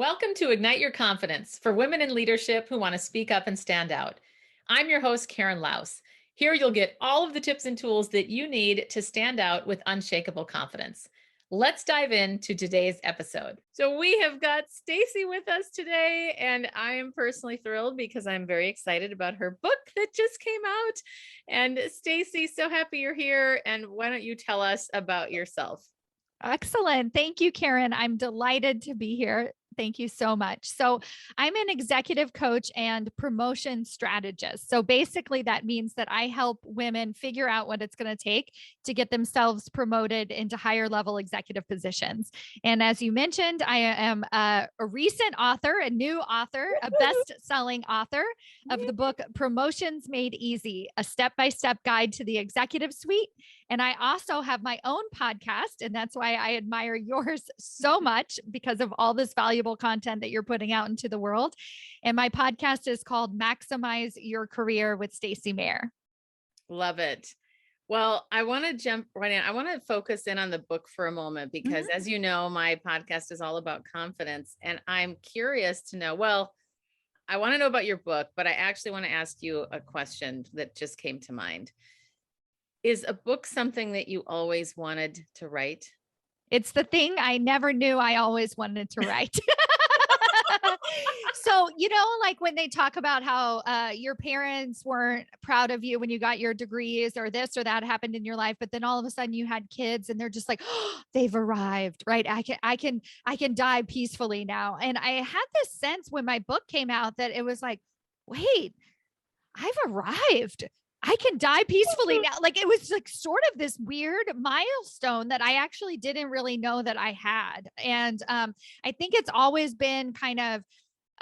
Welcome to Ignite Your Confidence for women in leadership who want to speak up and stand out. I'm your host, Karen Laus. Here you'll get all of the tips and tools that you need to stand out with unshakable confidence. Let's dive into today's episode. So we have got Stacy with us today, and I am personally thrilled because I'm very excited about her book that just came out. And Stacy, so happy you're here. And why don't you tell us about yourself? Excellent. Thank you, Karen. I'm delighted to be here. Thank you so much. So, I'm an executive coach and promotion strategist. So, basically, that means that I help women figure out what it's going to take to get themselves promoted into higher level executive positions. And as you mentioned, I am a recent author, a new author, a best selling author of the book Promotions Made Easy, a step by step guide to the executive suite. And I also have my own podcast, and that's why I admire yours so much because of all this valuable content that you're putting out into the world. And my podcast is called Maximize Your Career with Stacy Mayer. Love it. Well, I want to jump right in. I want to focus in on the book for a moment because, as you know, my podcast is all about confidence. And I'm curious to know, well, I want to know about your book, but I actually want to ask you a question that just came to mind. Is a book something that you always wanted to write? It's the thing I never knew I always wanted to write. So, like when they talk about how your parents weren't proud of you when you got your degrees or this or that happened in your life, but then all of a sudden you had kids and they're just like, oh, they've arrived, right? I can die peacefully now. And I had this sense when my book came out that it was like, wait, I've arrived. I can die peacefully now. Like it was like sort of this weird milestone that I actually didn't really know that I had. And I think it's always been kind of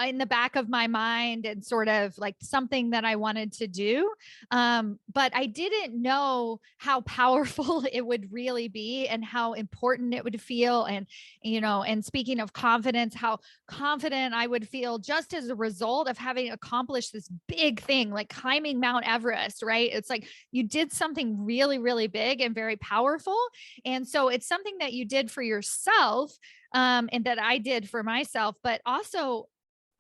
in the back of my mind and sort of like something that I wanted to do. But I didn't know how powerful it would really be and how important it would feel. And speaking of confidence, how confident I would feel just as a result of having accomplished this big thing, like climbing Mount Everest, right? It's like you did something really, really big and very powerful. And so it's something that you did for yourself, and that I did for myself, but also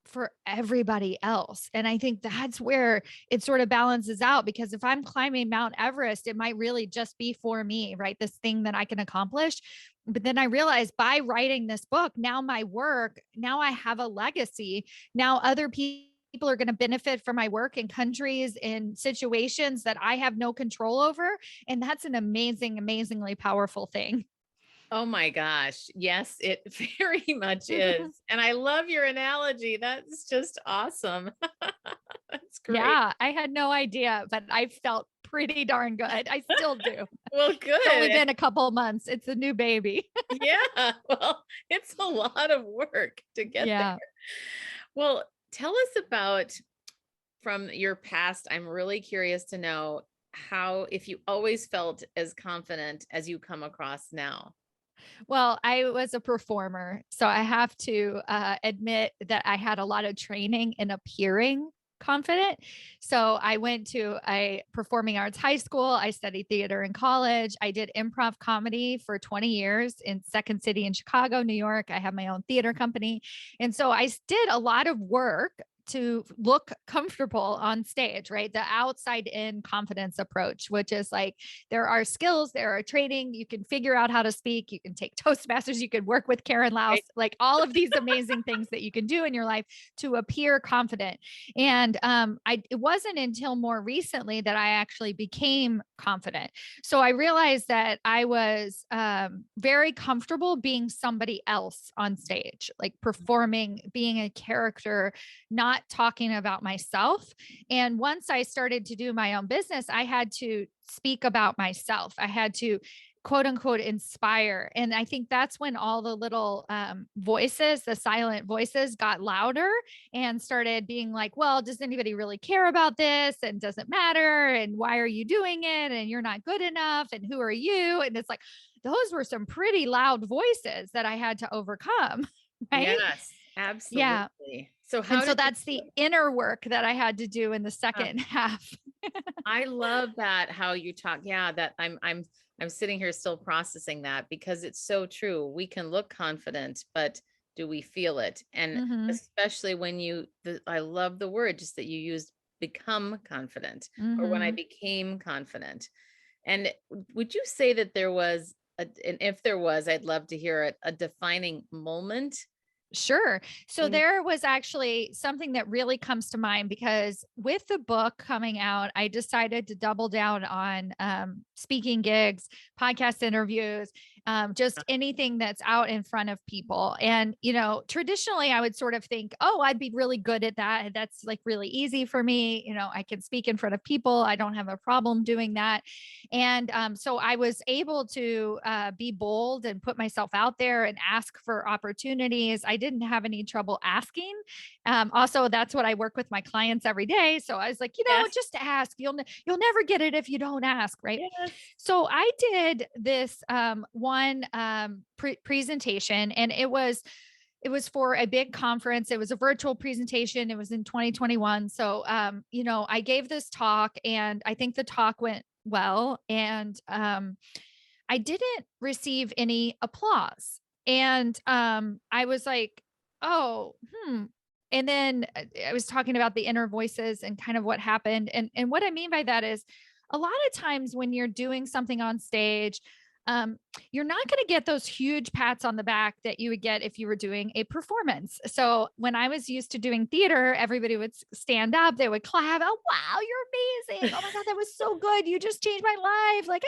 for everybody else. And I think that's where it sort of balances out because if I'm climbing Mount Everest, it might really just be for me, right? This thing that I can accomplish. But then I realized by writing this book, now my work, now I have a legacy. Now other people are going to benefit from my work in countries in situations that I have no control over. And that's an amazingly powerful thing. Oh my gosh. Yes, it very much is. And I love your analogy. That's just awesome. That's great. Yeah, I had no idea, but I felt pretty darn good. I still do. Well, It's only good. been a couple of months. It's a new baby. Yeah. Well, it's a lot of work to get there. Yeah. Well, tell us about from your past. I'm really curious to know how, if you always felt as confident as you come across now. Well, I was a performer, so I have to admit that I had a lot of training in appearing confident. So I went to a performing arts high school. I studied theater in college. I did improv comedy for 20 years in Second City in Chicago, New York. I have my own theater company. And so I did a lot of work to look comfortable on stage, right? The outside in confidence approach, which is like there are skills, there are training, you can figure out how to speak, you can take Toastmasters, you can work with Karen Laus, Right? like all of these amazing things that you can do in your life to appear confident. And it wasn't until more recently that I actually became confident. So I realized that I was very comfortable being somebody else on stage, like performing, being a character, not talking about myself. And once I started to do my own business, I had to speak about myself. I had to quote unquote inspire. And I think that's when all the little voices, the silent voices got louder and started being like, well, does anybody really care about this? And does it matter? And why are you doing it? And you're not good enough. And who are you? And it's like, those were some pretty loud voices that I had to overcome. Right. Yes, Yeah. absolutely. So And how so did you that's do the it? inner work that I had to do in the second half. I love that how you talk. Yeah, that I'm sitting here still processing that because it's so true. We can look confident, but do we feel it? And Mhm. especially when I love the word just that you used, become confident, or when I Mhm. became confident. And would you say that there was and if there was, I'd love to hear it, a defining moment Sure. So when you, there was actually something that really comes to mind because with the book coming out, I decided to double down on speaking gigs, podcast interviews, just anything that's out in front of people. And, traditionally I would sort of think, oh, I'd be really good at that. That's like really easy for me. I can speak in front of people. I don't have a problem doing that. And so I was able to be bold and put myself out there and ask for opportunities. I didn't have any trouble asking. Also, that's what I work with my clients every day. So I was like, yes, just ask. You'll never get it if you don't ask, right? yes, So I did this one presentation, and it was for a big conference. It was a virtual presentation. It was in 2021. So, I gave this talk, and I think the talk went well. And I didn't receive any applause. And I was like, oh, And then I was talking about the inner voices and kind of what happened. And what I mean by that is a lot of times when you're doing something on stage, um, you're not going to get those huge pats on the back that you would get if you were doing a performance. So when I was used to doing theater, everybody would stand up, they would clap. Oh, wow, you're amazing. Oh my God, that was so good. You just changed my life. Like,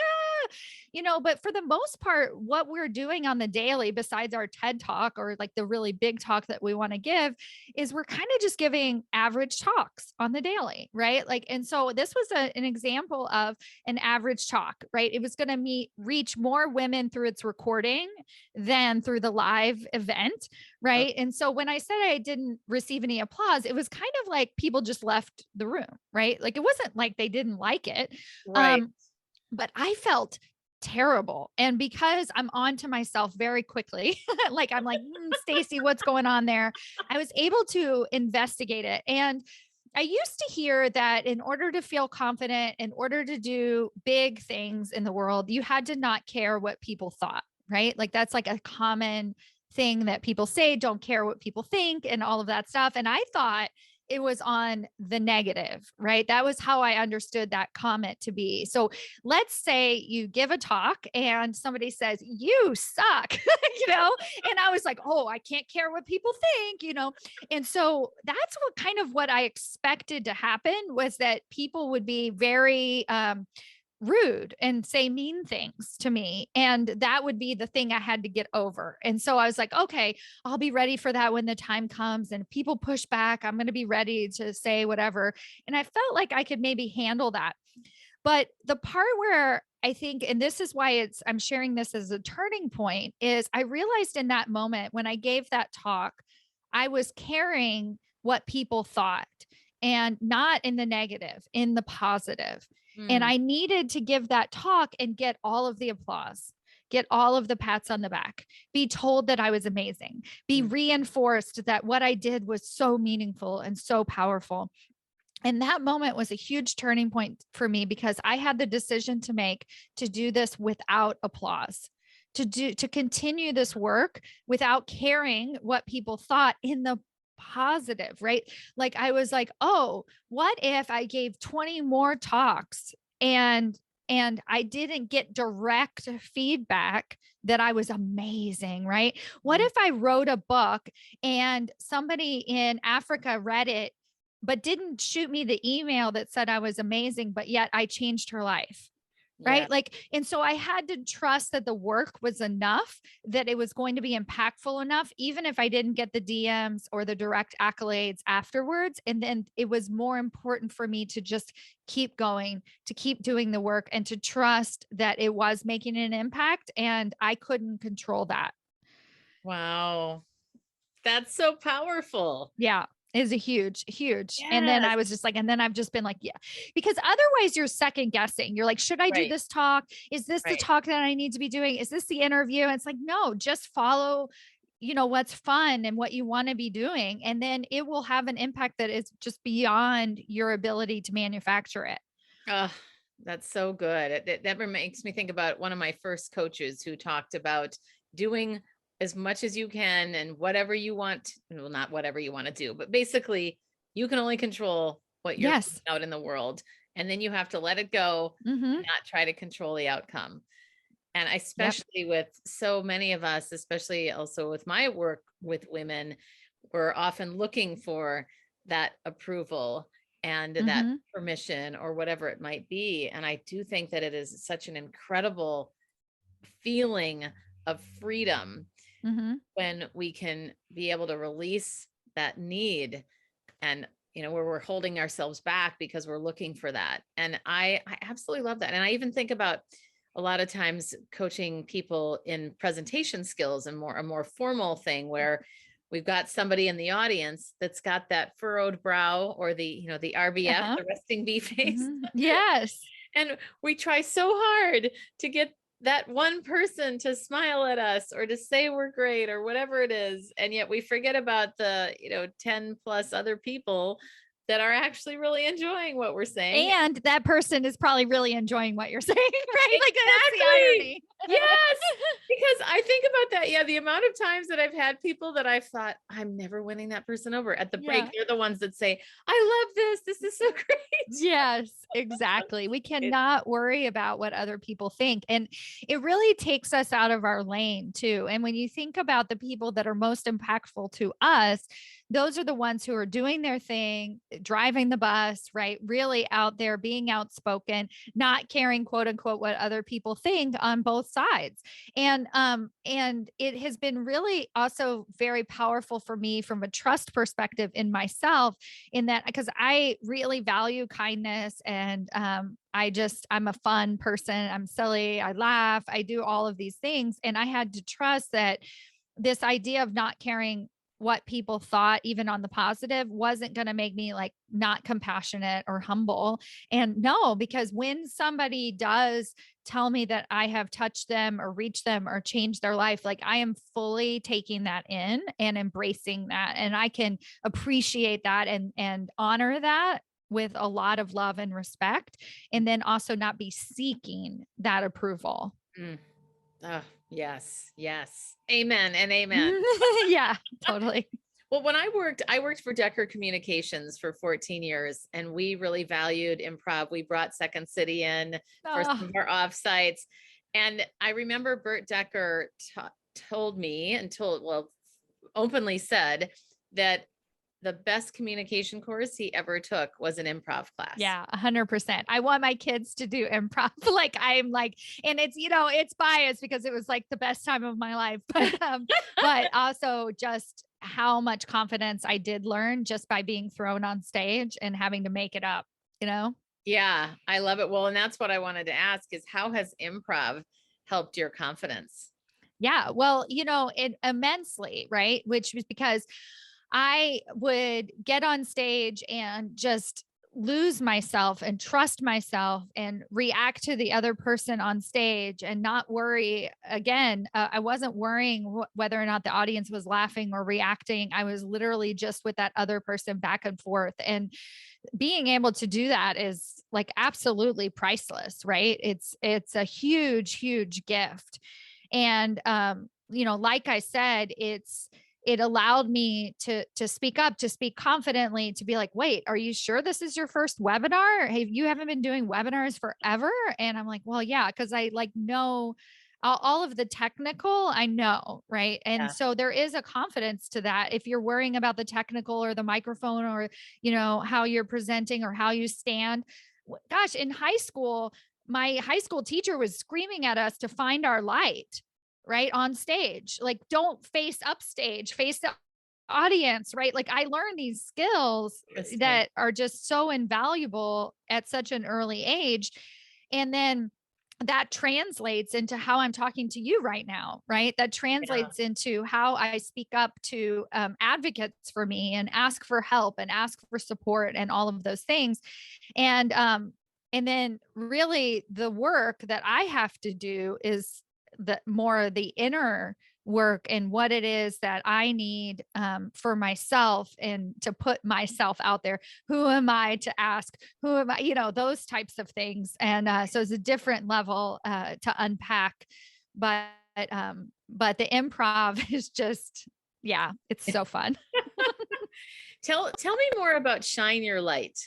but for the most part, what we're doing on the daily, besides our TED talk or like the really big talk that we want to give, is we're kind of just giving average talks on the daily, right? Like, and so this was an example of an average talk, right? It was going to reach more women through its recording than through the live event, oh, right? And so when I said I didn't receive any applause, it was kind of like people just left the room, right? Like it wasn't like they didn't like it. right. Um, but I felt terrible. And because I'm on to myself very quickly, like I'm like, Stacy, what's going on there? I was able to investigate it. And I used to hear that in order to feel confident, in order to do big things in the world, you had to not care what people thought, right? Like that's like a common thing that people say, don't care what people think and all of that stuff. And I thought it was on the negative, right? That was how I understood that comment to be. So let's say you give a talk and somebody says, you suck, and I was like, oh, I can't care what people think. And so that's what I expected to happen was that people would be very, rude and say mean things to me. And that would be the thing I had to get over. And so I was like, okay, I'll be ready for that when the time comes. And if people push back, I'm going to be ready to say whatever. And I felt like I could maybe handle that. But the part where I think, and this is why I'm sharing this as a turning point, is I realized in that moment when I gave that talk, I was caring what people thought and not in the negative, in the positive. And Mm, I needed to give that talk and get all of the applause, get all of the pats on the back, be told that I was amazing, be mm. reinforced that what I did was so meaningful and so powerful. And that moment was a huge turning point for me because I had the decision to make to do this without applause, to continue this work without caring what people thought in the positive, right? Like I was like, "Oh, what if I gave 20 more talks and I didn't get direct feedback that I was amazing, right? What Mm. if I wrote a book and somebody in Africa read it but didn't shoot me the email that said I was amazing, but yet I changed her life. Yeah. Right. Like, and so I had to trust that the work was enough, that it was going to be impactful enough, even if I didn't get the DMs or the direct accolades afterwards. And then it was more important for me to just keep going, to keep doing the work and to trust that it was making an impact. And I couldn't control that. Wow. That's so powerful. Yeah, is a huge, huge. And then Yes. I was just like, and then I've just been like, yeah, because otherwise you're second guessing. You're like, should I do Right. this talk? Is this the Right. talk that I need to be doing? Is this the interview? And it's like, no, just follow, what's fun and what you want to be doing. And then it will have an impact that is just beyond your ability to manufacture it. Oh, that's so good. That makes me think about one of my first coaches who talked about doing as much as you can and whatever you want, well, not whatever you want to do, but basically you can only control what you're putting Yes. out in the world. And then you have to let it go and Mm-hmm. not try to control the outcome. And Yep. especially with so many of us, especially also with my work with women, we're often looking for that approval and that Mm-hmm. permission or whatever it might be. And I do think that it is such an incredible feeling of freedom Mm-hmm. when we can be able to release that need and where we're holding ourselves back because we're looking for that. And I absolutely love that. And I even think about a lot of times coaching people in presentation skills and a more formal thing where we've got somebody in the audience that's got that furrowed brow or the RBF, Uh-huh. the resting bee face. Mm-hmm. Yes. And we try so hard to get that one person to smile at us or to say we're great or whatever it is. And yet we forget about the, 10 plus other people that are actually really enjoying what we're saying. And that person is probably really enjoying what you're saying, right? Like that's the Exactly. irony. Yes. Because I think about that. Yeah. The amount of times that I've had people that I've thought, I'm never winning that person over at the break. Yeah. They're the ones that say, I love this. This is so great. Yes, exactly. We It- cannot worry about what other people think. And it really takes us out of our lane too. And when you think about the people that are most impactful to us, those are the ones who are doing their thing, driving the bus, right? Really out there being outspoken, not caring, quote unquote, what other people think on both sides. And it has been really also very powerful for me from a trust perspective in myself, in that because I really value kindness and I'm a fun person. I'm silly. I laugh. I do all of these things. And I had to trust that this idea of not caring what people thought, even on the positive, wasn't going to make me like not compassionate or humble. And no, because when somebody does tell me that I have touched them or reached them or changed their life, like I am fully taking that in and embracing that. And I can appreciate that and honor that with a lot of love and respect. And then also not be seeking that approval. Mm. Oh, yes. Yes. Amen and amen. Yeah, totally. Well, when I worked for Decker Communications for 14 years, and we really valued improv. We brought Second City in for some Oh, of our offsites. And I remember Bert Decker told me openly said that the best communication course he ever took was an improv class. yeah, 100%. I want my kids to do improv. Like I'm like, and it's biased because it was like the best time of my life, but also just how much confidence I did learn just by being thrown on stage and having to make it up, you know? Yeah, I love it. Well, and that's what I wanted to ask is how has improv helped your confidence? Yeah. Well, it immensely, right? Which was because I would get on stage and just lose myself and trust myself and react to the other person on stage and not worry again. I wasn't worrying whether or not the audience was laughing or reacting. I was literally just with that other person back and forth. And being able to do that is like absolutely priceless, right? It's a huge, huge gift. And like I said, it allowed me to speak up, to speak confidently, to be like, wait, are you sure this is your first webinar? Hey, you haven't been doing webinars forever? And I'm like, well, yeah, because I like know all of the technical, I know, right? And Yeah. so there is a confidence to that. If you're worrying about the technical or the microphone or, how you're presenting or how you stand, gosh, in high school, my high school teacher was screaming at us to find our light right on stage. Like, don't face upstage, face the audience, right? Like, I learned these skills Interesting. that are just so invaluable at such an early age. And then that translates into how I'm talking to you right now, right? That Yeah. translates into how I speak up to advocates for me and ask for help and ask for support and all of those things. And then really the work that I have to do is the inner work and what it is that I need for myself and to put myself out there. Who am I to ask? Who am I? Those types of things. And so it's a different level to unpack. But but the improv is just, yeah, it's so fun. Tell me more about shine your light.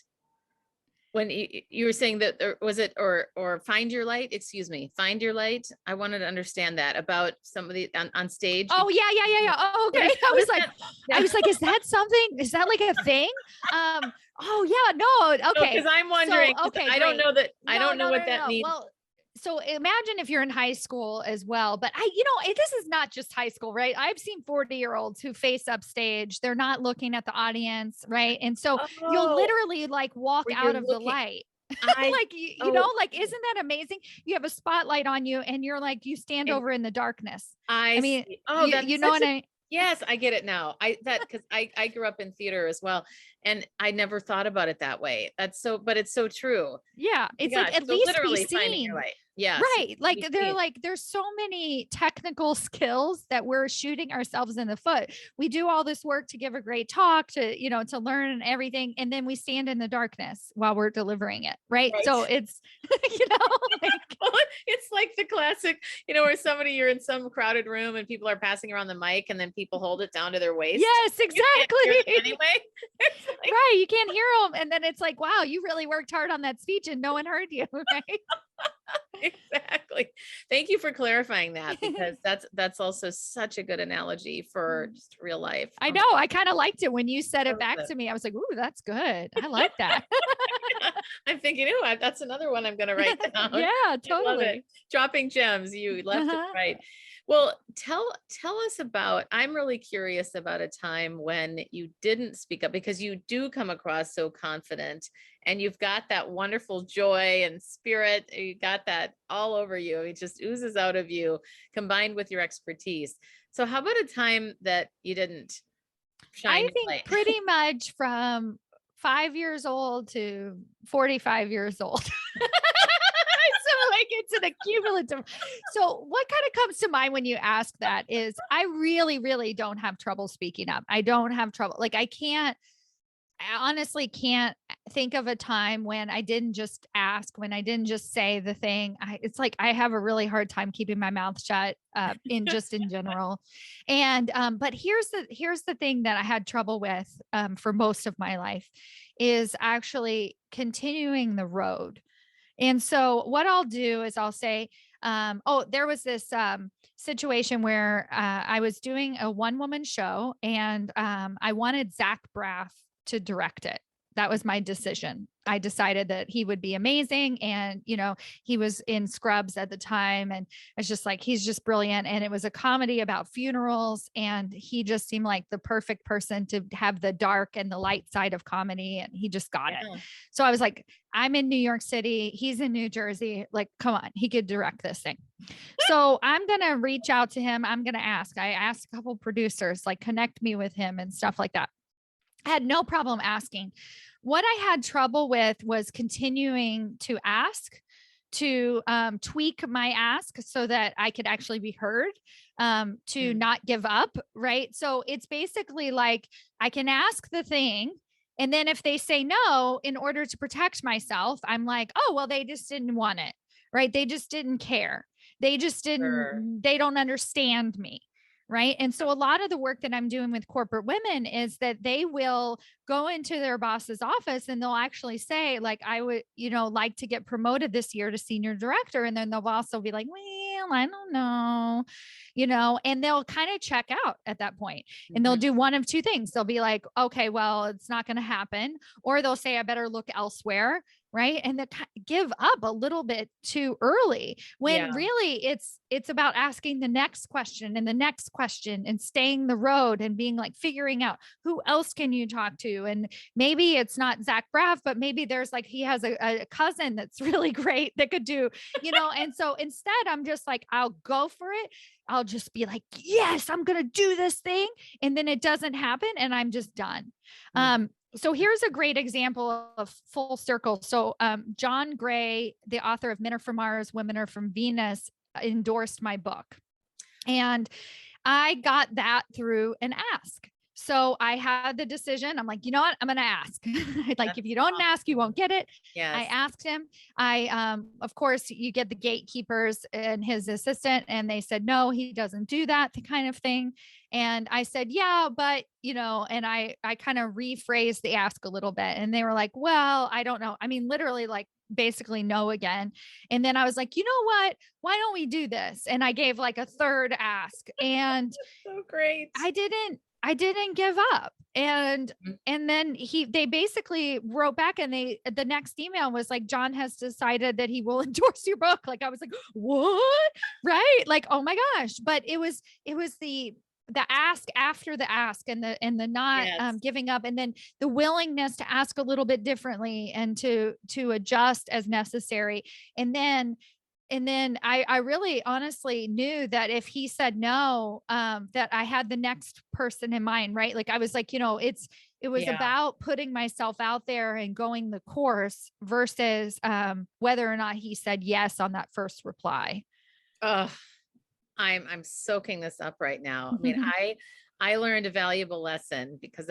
When you were saying that, or was it, or find your light? Excuse me, find your light. I wanted to understand that about somebody on stage. Oh yeah, yeah, yeah, yeah. Oh, okay. I was like, Yeah. is that something? Is that like a thing? Oh yeah, no, No, okay. because I'm wondering. So okay, I don't great. know that. I No, don't know no, no, what no, that no. means. Well, so imagine if you're in high school as well, but this is not just high school, right? I've seen 40-year-olds who face up stage. They're not looking at the audience, right? And so you'll Oh, literally like walk where out you're of the looking. light. I Like, oh, like, isn't that amazing? You have a spotlight on you and you're like, you stand and over in the darkness. I I mean, see. Oh, you that's know such what a I yes, I get it now. Because I grew up in theater as well, and I never thought about it that way. That's so, but it's so true. Yeah, My it's like gosh, at so least be literally finding your seen. light. Yes, Right. Like be they're seen. like, there's so many technical skills that we're shooting ourselves in the foot. We do all this work to give a great talk, to learn and everything. And then we stand in the darkness while we're delivering it. Right. Right. So it's, you know, like, It's like the classic, where you're in some crowded room and people are passing around the mic, and then people hold it down to their waist. yes, You can't hear them exactly. anyway. It's like, Right. You can't hear them. And then it's like, wow, you really worked hard on that speech and no one heard you. Right. exactly. Thank you for clarifying that, because that's also such a good analogy for just real life. I know. I kind of liked it when you said it back to me. I was like, ooh, that's good. I like that. I'm thinking, oh, that's another one I'm going to write down. Yeah, I love it. totally. Dropping gems, you left and Uh-huh. right. Well, tell us about, I'm really curious about a time when you didn't speak up, because you do come across so confident, and you've got that wonderful joy and spirit. You got that all over you. It just oozes out of you, combined with your expertise. So how about a time that you didn't shine I your think light? pretty much from 5 years old to 45 years old. So like it's an accumulative. So what kind of comes to mind when you ask that is I really, really don't have trouble speaking up. I don't have trouble. Like I honestly can't think of a time when I didn't just ask, when I didn't just say the thing. It's like I have a really hard time keeping my mouth shut in general. And but here's the thing that I had trouble with for most of my life is actually continuing the road. And so what I'll do is I'll say, oh, there was this situation where I was doing a one woman show and I wanted Zach Braff to direct it. That was my decision. I decided that he would be amazing. And, he was in Scrubs at the time. And it's just like, he's just brilliant. And it was a comedy about funerals. And he just seemed like the perfect person to have the dark and the light side of comedy. And he just got it. So I was like, I'm in New York City. He's in New Jersey. Like, come on, he could direct this thing. So I'm going to reach out to him. I'm going to ask. I asked a couple producers, like, connect me with him and stuff like that. I had no problem asking. What I had trouble with was continuing to ask, to tweak my ask so that I could actually be heard, to not give up. Right. So it's basically like I can ask the thing. And then if they say no, in order to protect myself, I'm like, oh, well, they just didn't want it. Right. They just didn't care. They just didn't, they don't understand me. Right. And so a lot of the work that I'm doing with corporate women is that they will go into their boss's office and they'll actually say, like, I would, like to get promoted this year to senior director. And then the boss will be like, well, I don't know, and they'll kind of check out at that point. And they'll do one of two things. They'll be like, okay, well, it's not going to happen. Or they'll say, I better look elsewhere. Right. And they give up a little bit too early when really it's about asking the next question and the next question and staying the road and being like figuring out who else can you talk to. And maybe it's not Zach Braff, but maybe there's like, he has a cousin that's really great that could do, and so instead I'm just like, I'll go for it. I'll just be like, yes, I'm going to do this thing. And then it doesn't happen and I'm just done. So here's a great example of full circle. So John Gray, the author of Men Are From Mars, Women Are From Venus, endorsed my book. And I got that through an ask. So I had the decision. I'm like, you know what? I'm going to ask. Like, That's if you don't ask, you won't get it. I yes. asked him. Of course, you get the gatekeepers and his assistant, and they said, no, he doesn't do that, the kind of thing. And I said, yeah, but, and I kind of rephrased the ask a little bit. And they were like, well, I don't know. I mean, literally, like, basically no again. And then I was like, you know what? Why don't we do this? And I gave like a third ask, and So great. I didn't give up. And Mhm. and then they basically wrote back, and the next email was like, John has decided that he will endorse your book. Like, I was like, what? Right? Like, oh my gosh. But it was the ask after the ask, and the not Yes. giving up, and then the willingness to ask a little bit differently, and to adjust as necessary. And then I really honestly knew that if he said no, that I had the next person in mind, right? Like, I was like, it was Yeah. about putting myself out there and going the course versus whether or not he said yes on that first reply. Oh, I'm soaking this up right now. I mean, I learned a valuable lesson because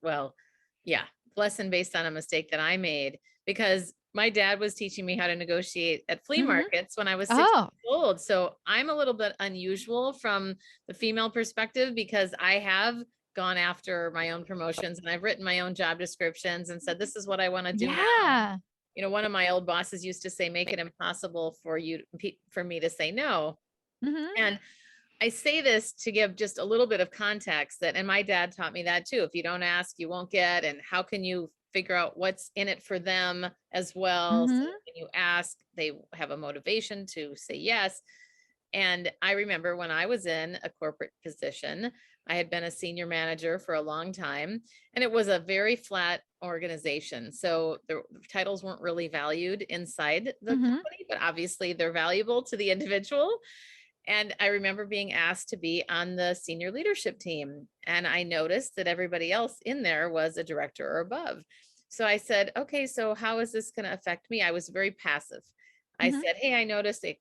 well, yeah, lesson based on a mistake that I made because my dad was teaching me how to negotiate at flea Mhm. markets when I was 6 years Oh, old. So I'm a little bit unusual from the female perspective because I have gone after my own promotions and I've written my own job descriptions and said, this is what I want to do now. yeah. One of my old bosses used to say, make it impossible for me to say no. Mhm. And I say this to give just a little bit of context and my dad taught me that too. If you don't ask, you won't get. And how can you figure out what's in it for them as well? So Mhm. when you ask, they have a motivation to say yes. And I remember when I was in a corporate position, I had been a senior manager for a long time, and it was a very flat organization. So the titles weren't really valued inside the Mhm. company, but obviously they're valuable to the individual. And I remember being asked to be on the senior leadership team. And I noticed that everybody else in there was a director or above. So I said, okay, so how is this going to affect me? I was very passive. I Mhm. said, hey, I noticed it.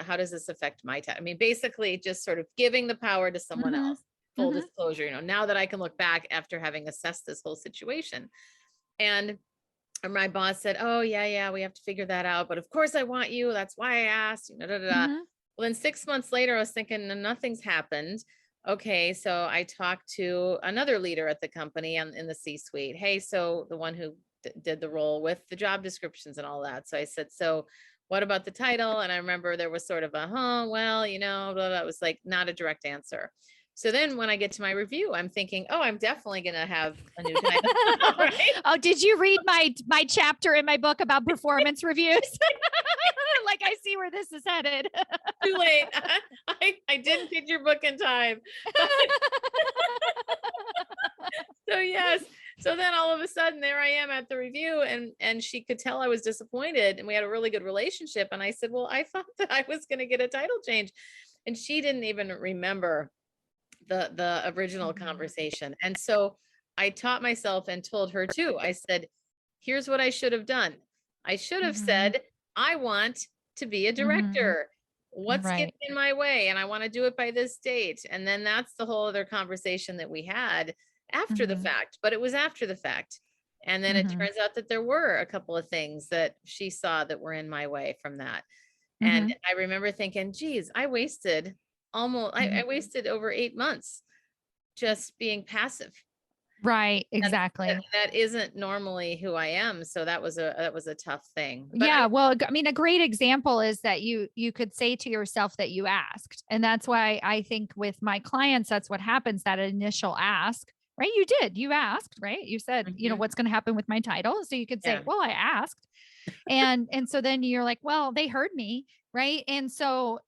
How does this affect my time? I mean, basically just sort of giving the power to someone Mhm. else. Full Mhm. disclosure, now that I can look back after having assessed this whole situation. And my boss said, oh, yeah, yeah, we have to figure that out. But of course I want you. That's why I asked. Da, da, da. Mhm. Well, then 6 months later, I was thinking, nothing's happened. Okay, so I talked to another leader at the company in the C-suite. Hey, so the one who did the role with the job descriptions and all that. So I said, so what about the title? And I remember there was sort of well, blah, blah. It was like not a direct answer. So then when I get to my review, I'm thinking, oh, I'm definitely going to have a new title, right? Oh, did you read my chapter in my book about performance reviews? Like, I see where this is headed. Too late. I didn't get your book in time. So yes. So then all of a sudden there I am at the review and she could tell I was disappointed and we had a really good relationship. And I said, well, I thought that I was going to get a title change. And she didn't even remember the original Mhm. conversation. And so I taught myself and told her too. I said, here's what I should have done. I should have Mhm. said, I want to be a Mhm. director. What's getting Right. in my way? And I want to do it by this date. And then that's the whole other conversation that we had after the Mhm. fact, but it was after the fact. And then it Mhm. turns out that there were a couple of things that she saw that were in my way from that. And Mhm. I remember thinking, geez, I Mhm. wasted over 8 months just being passive. Right, That's, exactly. that isn't normally who I am. So that was a tough thing. But Yeah, well, I mean, a great example is that you could say to yourself that you asked. And that's why I think with my clients, that's what happens, that initial ask, right? You asked, right? You said, Mhm, what's going to happen with my title? So you could say, yeah, well, I asked. And so then you're like, well, they heard me, right? And so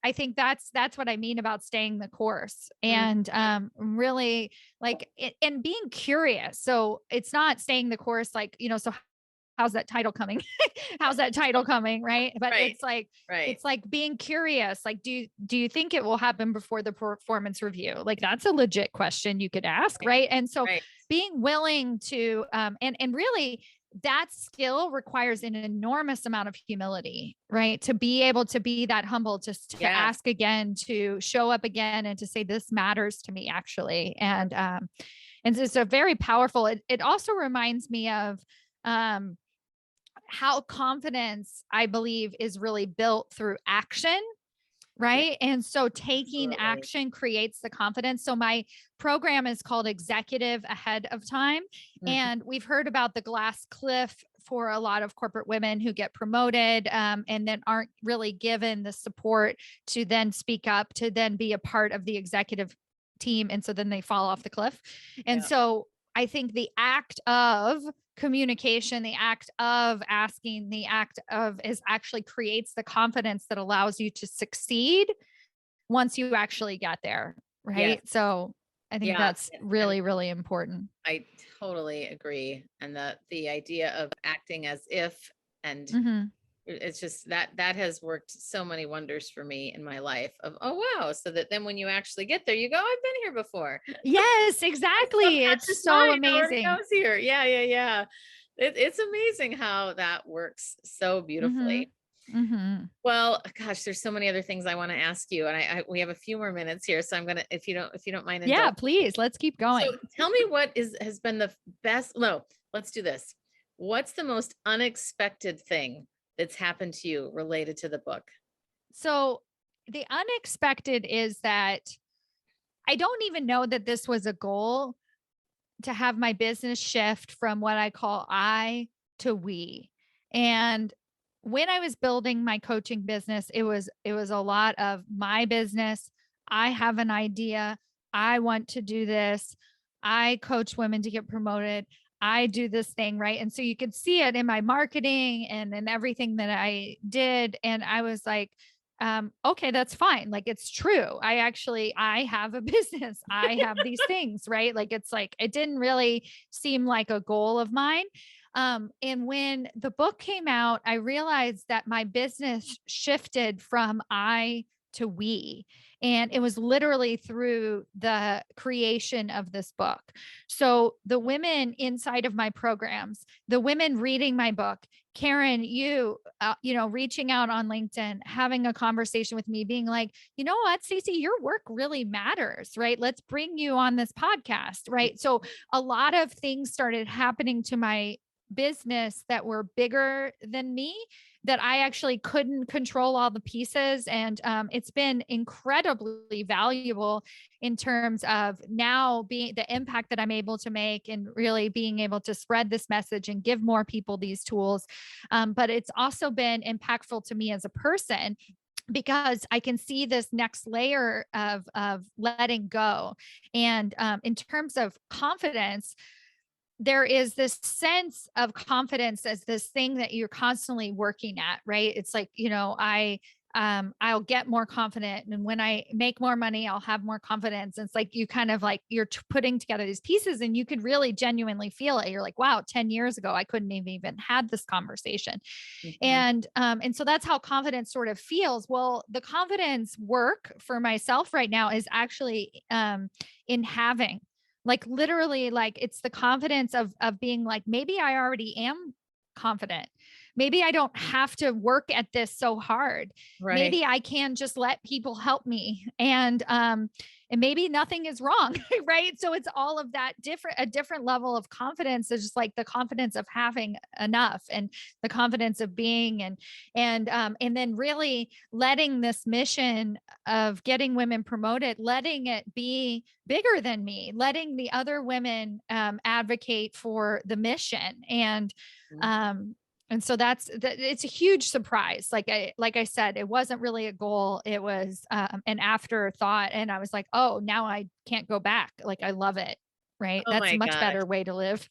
I think that's what I mean about staying the course, mhm, and really, like and being curious. So it's not staying the course, like, so how's that title coming? How's that title coming? Right. But right, it's like, right, being curious. Like, do you think it will happen before the performance review? Like, that's a legit question you could ask. right, Right. And so right. being willing to, and really that skill requires an enormous amount of humility, right? To be able to be that humble, just to Yes. ask again, to show up again, and to say, this matters to me actually. And it's a very powerful, it also reminds me of, um, how confidence, I believe, is really built through action. Yeah, Right. And so taking absolutely. action creates the confidence. So my program is called Executive Ahead of Time. Mhm. And we've heard about the glass cliff for a lot of corporate women who get promoted, and then aren't really given the support to then speak up, to then be a part of the executive team. And so then they fall off the cliff. And Yeah. so I think the act of communication, the act of asking, the act of is actually creates the confidence that allows you to succeed once you actually get there. Yes. Right. So I think Yeah. that's And really, really important. I totally agree. And the idea of acting as if, and Hmm. it's just that has worked so many wonders for me in my life of, oh wow, so that then when you actually get there, you go, I've been here before. Yes, My exactly. It's subconscious so mind already amazing. knows here. Yeah, yeah, yeah. It's amazing how that works so Hmm. beautifully. Hmm. Well, gosh, there's so many other things I want to ask you, and I we have a few more minutes here, so I'm gonna, if you don't mind Yeah, indulging. please. Let's keep So going. tell me what is has been the best. No, let's do this. What's the most unexpected thing that's happened to you related to the book? So the unexpected is that I don't even know that this was a goal, to have my business shift from what I call I to we. And when I was building my coaching business, it was a lot of my business. I have an idea. I want to do this. I coach women to get promoted. I do this thing, right? And so you could see it in my marketing and in everything that I did. And I was like, okay, that's fine. Like, it's true. I have a business. I have these things, right? Like, it's like, it didn't really seem like a goal of mine. And when the book came out, I realized that my business shifted from I to we. And it was literally through the creation of this book. So the women inside of my programs, the women reading my book, Karen, reaching out on LinkedIn, having a conversation with me, being like, you know what, Stacy, your work really matters, right? Let's bring you on this podcast, right? So a lot of things started happening to my business that were bigger than me, that I actually couldn't control all the pieces. And it's been incredibly valuable in terms of now being the impact that I'm able to make, and really being able to spread this message and give more people these tools. But it's also been impactful to me as a person, because I can see this next layer of letting go. And in terms of confidence, there is this sense of confidence as this thing that you're constantly working at, right? It's like, I'll get more confident, and when I make more money, I'll have more confidence. And it's like, you kind of like, you're putting together these pieces, and you could really genuinely feel it. You're like, wow, 10 years ago I couldn't have even had this conversation. Mhm. And so that's how confidence sort of feels. Well, the confidence work for myself right now is actually in having, like, literally, like, it's the confidence of being like, maybe I already am confident. Maybe I don't have to work at this so hard. Right. Maybe I can just let people help me. And maybe nothing is wrong. Right. So it's all of that a different level of confidence. Is just like the confidence of having enough, and the confidence of being, and then really letting this mission of getting women promoted, letting it be bigger than me, letting the other women advocate for the mission. Mhm. Um, and so it's a huge surprise. Like I said, it wasn't really a goal. It was an afterthought. And I was like, oh, now I can't go back. Like, I love it. Right. Oh That's a my much gosh. better way to live.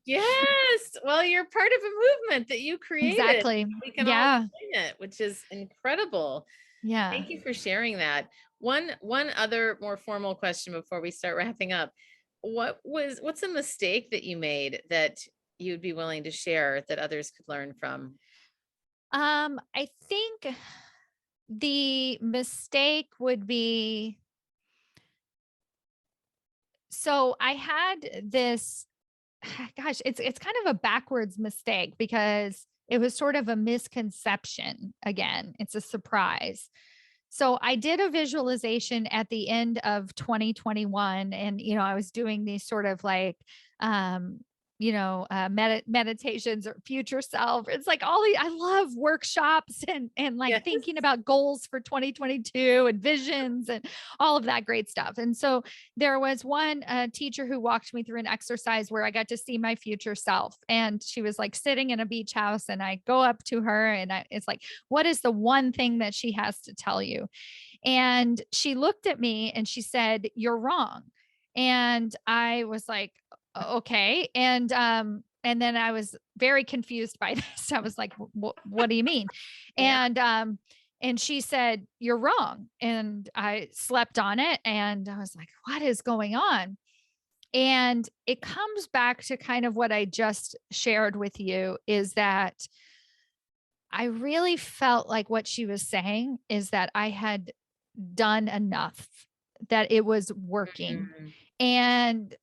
Yes. Well, you're part of a movement that you created. Exactly. We can all Yeah. join it, which is incredible. Yeah. Thank you for sharing that. One other more formal question before we start wrapping up. What's a mistake that you made that you'd be willing to share that others could learn from? I think the mistake would be, so I had this gosh, it's kind of a backwards mistake because it was sort of a misconception. Again, it's a surprise. So I did a visualization at the end of 2021, and I was doing these sort of like um meditations or future self. It's like I love workshops and like Yes. thinking about goals for 2022 and visions and all of that great stuff. And so there was one teacher who walked me through an exercise where I got to see my future self, and she was like sitting in a beach house, and I go up to her, and it's like, what is the one thing that she has to tell you? And she looked at me and she said, "You're wrong." And I was like, okay. And then I was very confused by this. I was like, what do you mean?" Yeah. And she said, "You're wrong." And I slept on it, and I was like, what is going on? And it comes back to kind of what I just shared with you, is that I really felt like what she was saying is that I had done enough, that it was working. Mm. And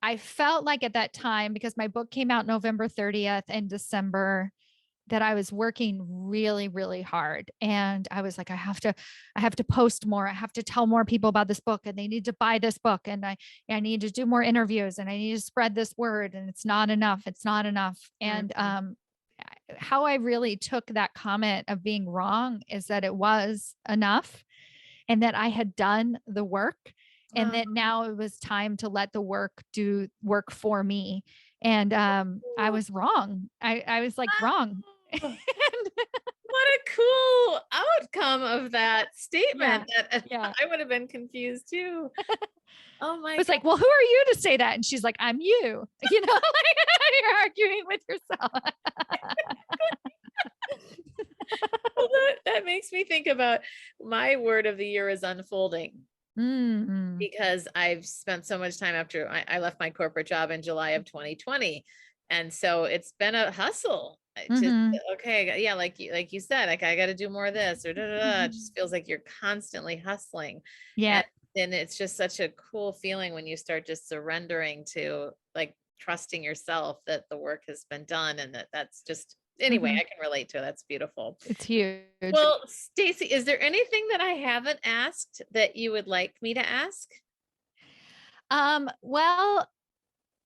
I felt like at that time, because my book came out November 30th and December, that I was working really, really hard. And I was like, I have to post more. I have to tell more people about this book, and they need to buy this book. And I need to do more interviews, and I need to spread this word, and it's not enough. It's not enough. And, Mhm. how I really took that comment of being wrong is that it was enough, and that I had done the work, and Oh. that now it was time to let the work do work for me. And I was wrong. I was like wrong. Oh, And what a cool outcome of that yeah. statement that Yeah. I would have been confused too. Oh my I was God. like, well, who are you to say that? And she's like, I'm you, like you're arguing with yourself. Well, that makes me think about my word of the year is unfolding, Mm-hmm. because I've spent so much time after I left my corporate job in July of 2020. And so it's been a hustle. Just Mm-hmm. okay, yeah, like you said, like I got to do more of this or da, da, da. It just feels like you're constantly hustling. Yeah. And then it's just such a cool feeling when you start just surrendering to like trusting yourself that the work has been done, and that's just anyway, Mm-hmm. I can relate to it. That's beautiful. It's huge. Well, Stacy, is there anything that I haven't asked that you would like me to ask? Well,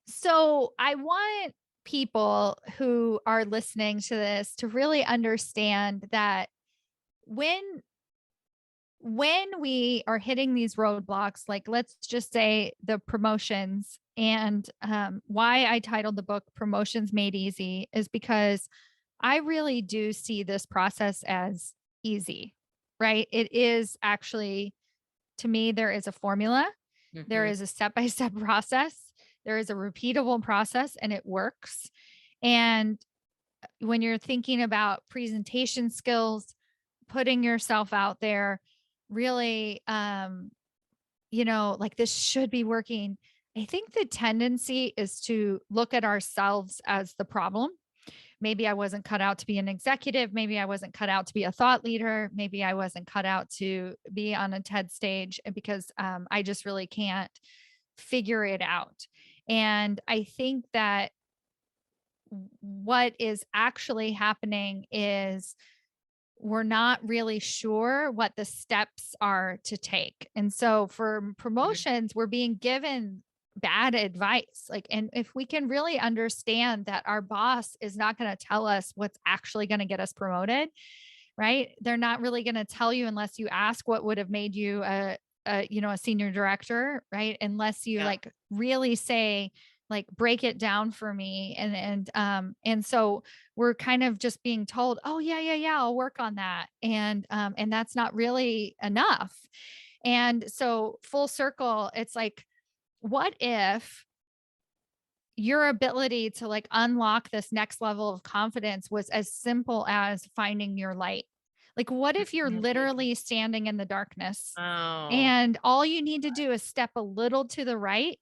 so I want people who are listening to this to really understand that when we are hitting these roadblocks, like let's just say the promotions, and why I titled the book Promotions Made Easy is because I really do see this process as easy, right? It is actually, to me, there is a formula, there Mhm. is a step by step process, there is a repeatable process, and it works. And when you're thinking about presentation skills, putting yourself out there, really, like this should be working. I think the tendency is to look at ourselves as the problem. Maybe I wasn't cut out to be an executive. Maybe I wasn't cut out to be a thought leader. Maybe I wasn't cut out to be on a TED stage because I just really can't figure it out. And I think that what is actually happening is we're not really sure what the steps are to take. And so for Mhm. promotions, we're being given bad advice. Like, and if we can really understand that our boss is not going to tell us what's actually going to get us promoted, right? They're not really going to tell you unless you ask what would have made you a senior director, right? Unless you Yeah. like really say, like, break it down for me. And so we're kind of just being told, oh yeah, yeah, yeah, I'll work on that. And that's not really enough. And so full circle, it's like, what if your ability to like unlock this next level of confidence was as simple as finding your light? Like, what if you're Mhm. literally standing in the darkness Oh. and all you need to do is step a little to the right,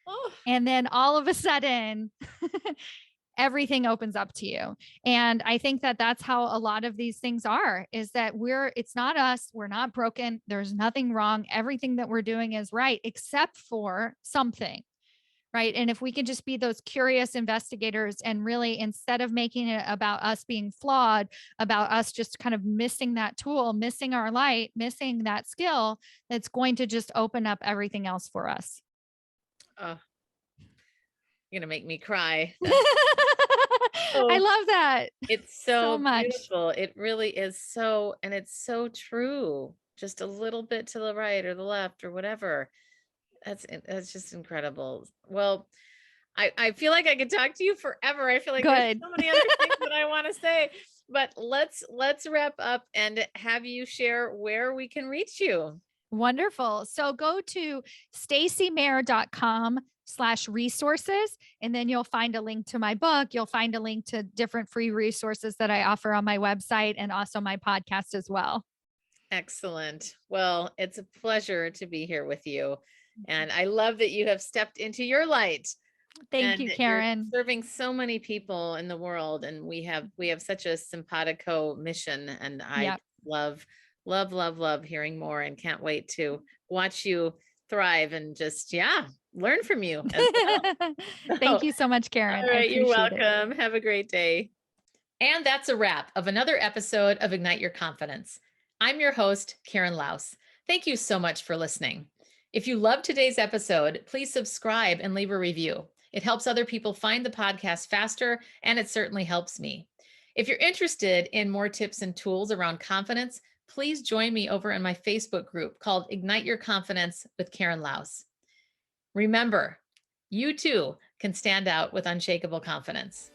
Oh. and then all of a sudden everything opens up to you. And I think that that's how a lot of these things are, is that it's not us. We're not broken. There's nothing wrong. Everything that we're doing is right, except for something, right? And if we can just be those curious investigators and really, instead of making it about us being flawed, about us just kind of missing that tool, missing our light, missing that skill, that's going to just open up everything else for us. Oh, you're gonna make me cry. That's I so, love that it's so so much. beautiful. It really is so, and it's so true. Just a little bit to the right or the left or whatever. That's just incredible. Well, I feel like I could talk to you forever. I feel like there's Good. so many other things that I want to say, but let's wrap up and have you share where we can reach you. Wonderful. So go to stacymayer.com/resources, and then you'll find a link to my book. You'll find a link to different free resources that I offer on my website and also my podcast as well. Excellent. Well, it's a pleasure to be here with you. And I love that you have stepped into your light Thank and you, that you're Karen. serving so many people in the world. And we have such a simpatico mission. And I Yep. love, love, love, love hearing more and can't wait to watch you thrive and just, yeah, learn from you as well. Thank So, you so much, Karen. all I right, you're appreciate it. welcome. Have a great day. And that's a wrap of another episode of Ignite Your Confidence. I'm your host, Karen Laus. Thank you so much for listening. If you loved today's episode, please subscribe and leave a review. It helps other people find the podcast faster, and it certainly helps me. If you're interested in more tips and tools around confidence, please join me over in my Facebook group called Ignite Your Confidence with Karen Laus. Remember, you too can stand out with unshakable confidence.